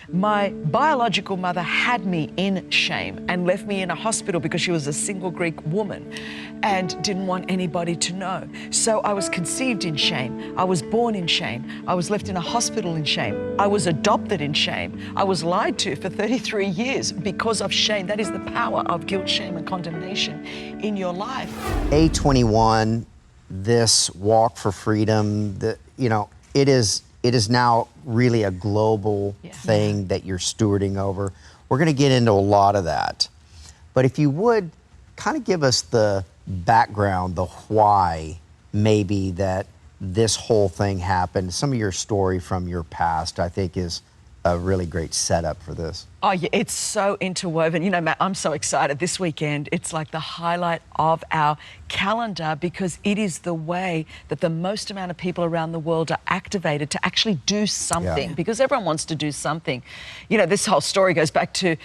My biological mother had me in shame and left me in a hospital because she was a single Greek woman and didn't want anybody to know. So I was conceived in shame. I was born in shame. I was left in a hospital in shame. I was adopted in shame. I was lied to for 33 years because of shame. That is the power of guilt, shame, and condemnation in your life. A21, this walk for freedom, it is now really a global thing that you're stewarding over. We're going to get into a lot of that. But if you would kind of give us the background, the why maybe that this whole thing happened. Some of your story from your past, I think, is a really great setup for this. Oh, yeah, it's so interwoven. You know, Matt, I'm so excited. This weekend, it's like the highlight of our calendar because it is the way that the most amount of people around the world are activated to actually do something because everyone wants to do something. You know, this whole story goes back to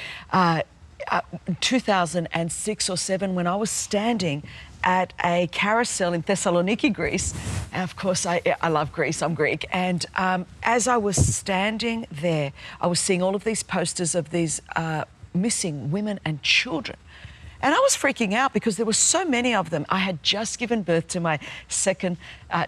2006 or 7 when I was standing at a carousel in Thessaloniki, Greece. And of course, I love Greece, I'm Greek. And as I was standing there, I was seeing all of these posters of these missing women and children. And I was freaking out because there were so many of them. I had just given birth to my second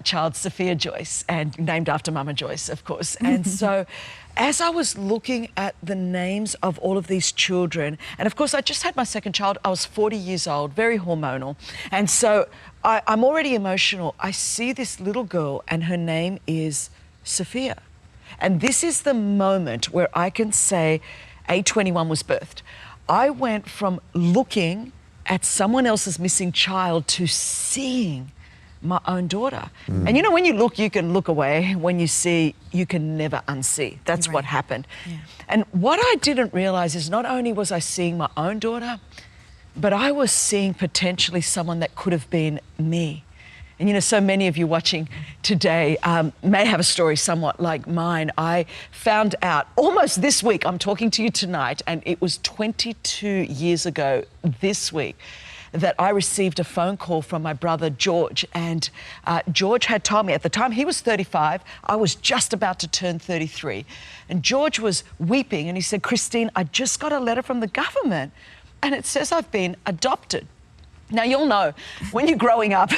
child, Sophia Joyce, and named after Mama Joyce, of course. And so as I was looking at the names of all of these children, and of course I just had my second child, I was 40 years old, very hormonal. And so I'm already emotional. I see this little girl and her name is Sophia. And this is the moment where I can say A21 was birthed. I went from looking at someone else's missing child to seeing my own daughter. And you know, when you look, you can look away. When you see, you can never unsee. That's what happened. And what I didn't realize is not only was I seeing my own daughter, but I was seeing potentially someone that could have been me. And you know, so many of you watching today may have a story somewhat like mine. I found out almost this week, I'm talking to you tonight, and it was 22 years ago this week that I received a phone call from my brother, George. And George had told me at the time, he was 35, I was just about to turn 33. And George was weeping and he said, Christine, I just got a letter from the government and it says I've been adopted. Now, you'll know, when you're growing up,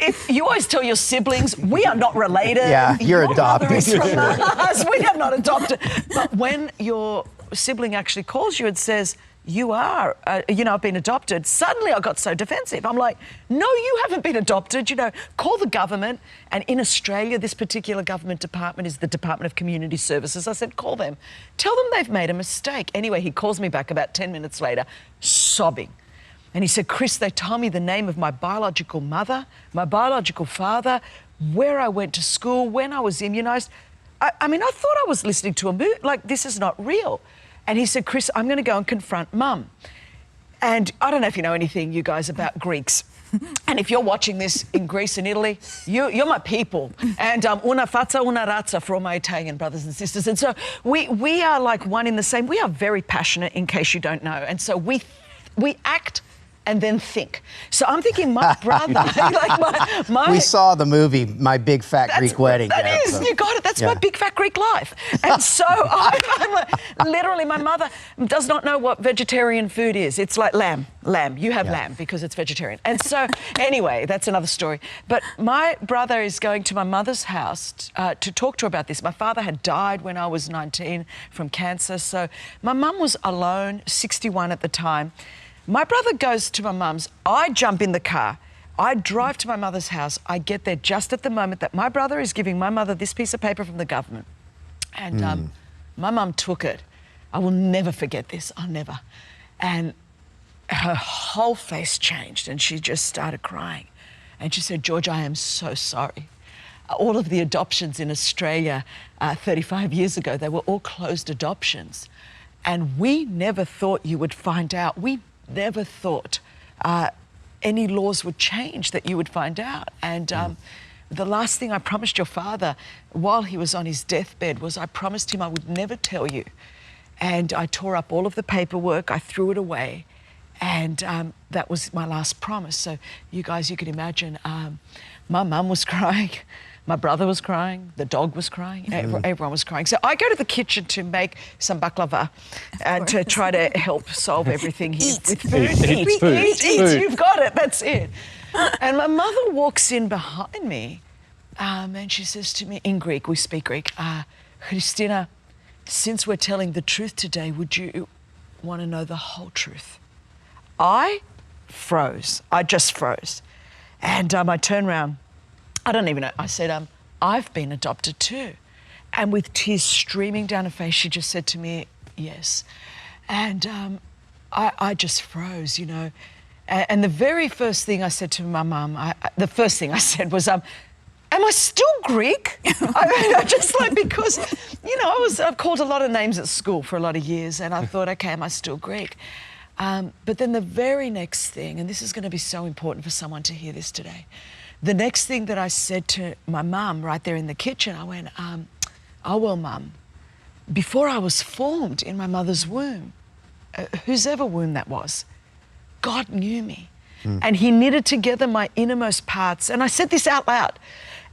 if you always tell your siblings, we are not related. Yeah, you're adopted. Mother is from us. We are not adopted. But when your sibling actually calls you and says, you are, I've been adopted, suddenly I got so defensive. I'm like, no, you haven't been adopted. Call the government. And in Australia, this particular government department is the Department of Community Services. I said, call them. Tell them they've made a mistake. Anyway, he calls me back about 10 minutes later, sobbing. And he said, Chris, they told me the name of my biological mother, my biological father, where I went to school, when I was immunised. I mean, I thought I was listening to a movie. Like, this is not real. And he said, Chris, I'm going to go and confront Mum. And I don't know if you know anything, you guys, about Greeks. And if you're watching this in Greece and Italy, you're my people. And una fazza, una razza for all my Italian brothers and sisters. And so we are like one in the same. We are very passionate, in case you don't know. And so we act and then think. So I'm thinking, my brother, We saw the movie, My Big Fat Greek Wedding. You got it. That's my big fat Greek life. And so I'm like, literally, my mother does not know what vegetarian food is. It's like lamb. You have lamb because it's vegetarian. And so anyway, that's another story. But my brother is going to my mother's house to talk to her about this. My father had died when I was 19 from cancer. So my mum was alone, 61 at the time. My brother goes to my mum's, I jump in the car, I drive to my mother's house, I get there just at the moment that my brother is giving my mother this piece of paper from the government. And my mum took it. I will never forget this, I'll never. And her whole face changed and she just started crying. And she said, George, I am so sorry. All of the adoptions in Australia 35 years ago, they were all closed adoptions. And we never thought you would find out. We never thought any laws would change that you would find out. And the last thing I promised your father while he was on his deathbed was I promised him I would never tell you. And I tore up all of the paperwork, I threw it away, and that was my last promise. So you guys, you can imagine, my mum was crying, My brother was crying, the dog was crying, everyone was crying. So I go to the kitchen to make some baklava and to try to help solve everything here with food. Eat. You've got it, that's it. And my mother walks in behind me and she says to me, in Greek, we speak Greek, Christina, since we're telling the truth today, would you want to know the whole truth? I froze. I just froze. And I turned around. I don't even know. I said, I've been adopted too. And with tears streaming down her face, she just said to me, yes. And I just froze, you know. And the very first thing I said to my mum, the first thing I said was, am I still Greek? I just like, because, you know, I've called a lot of names at school for a lot of years, and I thought, okay, am I still Greek? But then the very next thing, and this is going to be so important for someone to hear this today, the next thing that I said to my mum right there in the kitchen, I went, oh, well, Mum, before I was formed in my mother's womb, whose ever womb that was, God knew me. And he knitted together my innermost parts. And I said this out loud.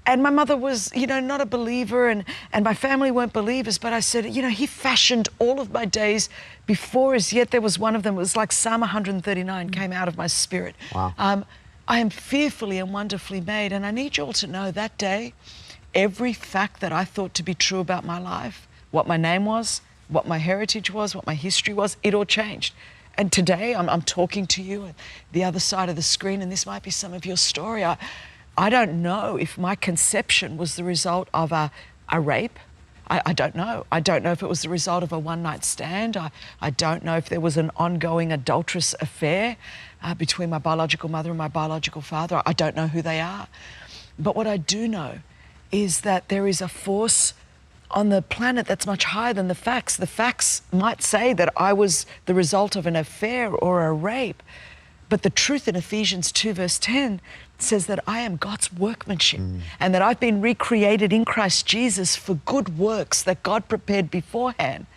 And my mother was, you know, not a believer, and my family weren't believers, but I said, you know, he fashioned all of my days before as yet there was one of them. It was like Psalm 139 came out of my spirit. Wow. I am fearfully and wonderfully made. And I need you all to know that day, every fact that I thought to be true about my life, what my name was, what my heritage was, what my history was, it all changed. And today I'm talking to you at the other side of the screen, and this might be some of your story. I don't know if my conception was the result of a rape. I don't know. I don't know if it was the result of a one-night stand. I don't know if there was an ongoing adulterous affair between my biological mother and my biological father. I don't know who they are. But what I do know is that there is a force on the planet that's much higher than the facts. The facts might say that I was the result of an affair or a rape, but the truth in Ephesians 2 verse 10 says that I am God's workmanship and that I've been recreated in Christ Jesus for good works that God prepared beforehand,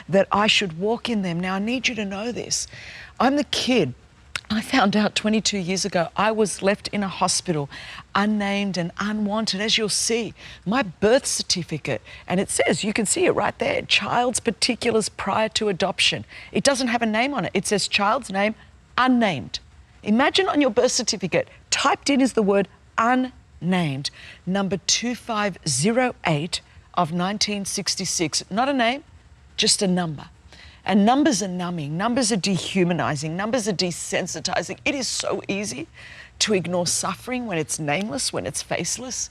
that I should walk in them. Now, I need you to know this. I'm the kid. I found out 22 years ago I was left in a hospital, unnamed and unwanted. As you'll see, my birth certificate, and it says, you can see it right there, child's particulars prior to adoption. It doesn't have a name on it. It says child's name, unnamed. Imagine on your birth certificate, typed in is the word unnamed, number 2508 of 1966. Not a name, just a number. And numbers are numbing, numbers are dehumanizing, numbers are desensitizing. It is so easy to ignore suffering when it's nameless, when it's faceless.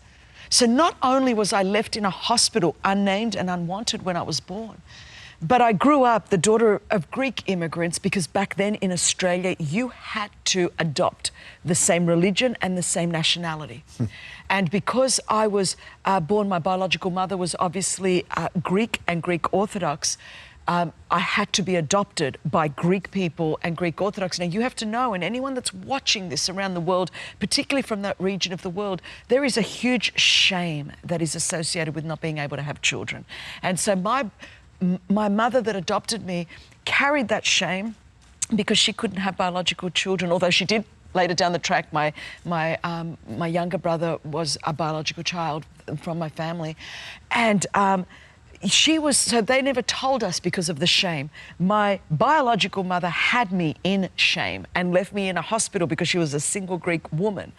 So not only was I left in a hospital unnamed and unwanted when I was born, but I grew up the daughter of Greek immigrants, because back then in Australia, you had to adopt the same religion and the same nationality. And because I was born, my biological mother was obviously Greek and Greek Orthodox, I had to be adopted by Greek people and Greek Orthodox. Now, you have to know, and anyone that's watching this around the world, particularly from that region of the world, there is a huge shame that is associated with not being able to have children. And so my mother that adopted me carried that shame because she couldn't have biological children, although she did later down the track. My younger brother was a biological child from my family. And so they never told us because of the shame. My biological mother had me in shame and left me in a hospital because she was a single Greek woman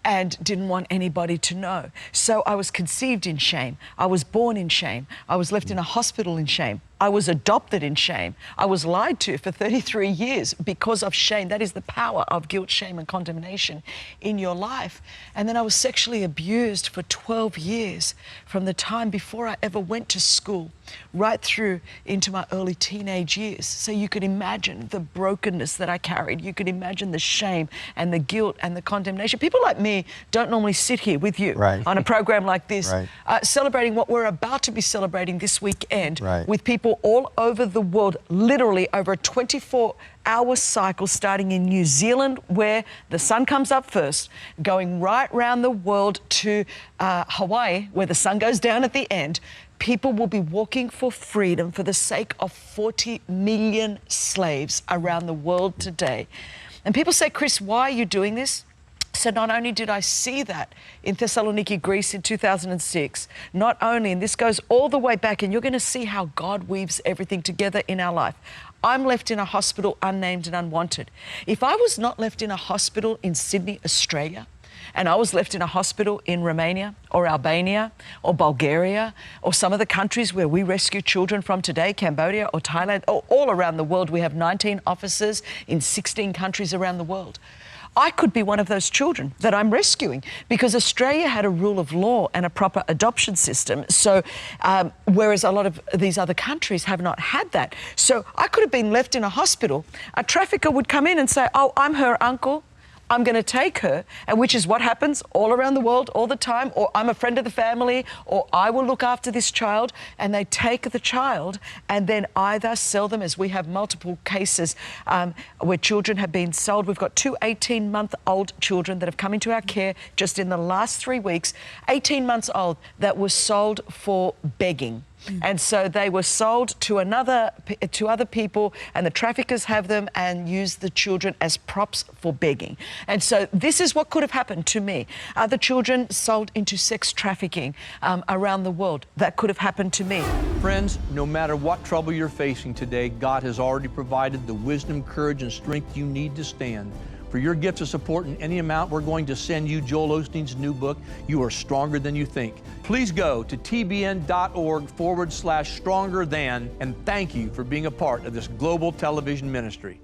and didn't want anybody to know. So I was conceived in shame. I was born in shame. I was left in a hospital in shame. I was adopted in shame. I was lied to for 33 years because of shame. That is the power of guilt, shame, and condemnation in your life. And then I was sexually abused for 12 years from the time before I ever went to school right through into my early teenage years. So you could imagine the brokenness that I carried. You could imagine the shame and the guilt and the condemnation. People like me don't normally sit here with you on a program like this, celebrating what we're about to be celebrating this weekend with people all over the world, literally over a 24-hour cycle starting in New Zealand, where the sun comes up first, going right round the world to Hawaii, where the sun goes down at the end. People will be walking for freedom for the sake of 40 million slaves around the world today. And people say, Chris, why are you doing this? So not only did I see that in Thessaloniki, Greece in 2006, not only, and this goes all the way back, and you're going to see how God weaves everything together in our life. I'm left in a hospital unnamed and unwanted. If I was not left in a hospital in Sydney, Australia, and I was left in a hospital in Romania or Albania or Bulgaria or some of the countries where we rescue children from today, Cambodia or Thailand, or all around the world, we have 19 offices in 16 countries around the world. I could be one of those children that I'm rescuing, because Australia had a rule of law and a proper adoption system. So, whereas a lot of these other countries have not had that. So I could have been left in a hospital. A trafficker would come in and say, oh, I'm her uncle, I'm going to take her, and which is what happens all around the world all the time, or I'm a friend of the family, or I will look after this child, and they take the child and then either sell them, as we have multiple cases where children have been sold. We've got 2 18-month-old children that have come into our care just in the last 3 weeks, 18 months old, that were sold for begging. And so they were sold to other people, and the traffickers have them and use the children as props for begging. And so this is what could have happened to me. Other children sold into sex trafficking around the world. That could have happened to me. Friends, no matter what trouble you're facing today, God has already provided the wisdom, courage, and strength you need to stand. For your gift of support in any amount, we're going to send you Joel Osteen's new book, You Are Stronger Than You Think. Please go to tbn.org/stronger than, and thank you for being a part of this global television ministry.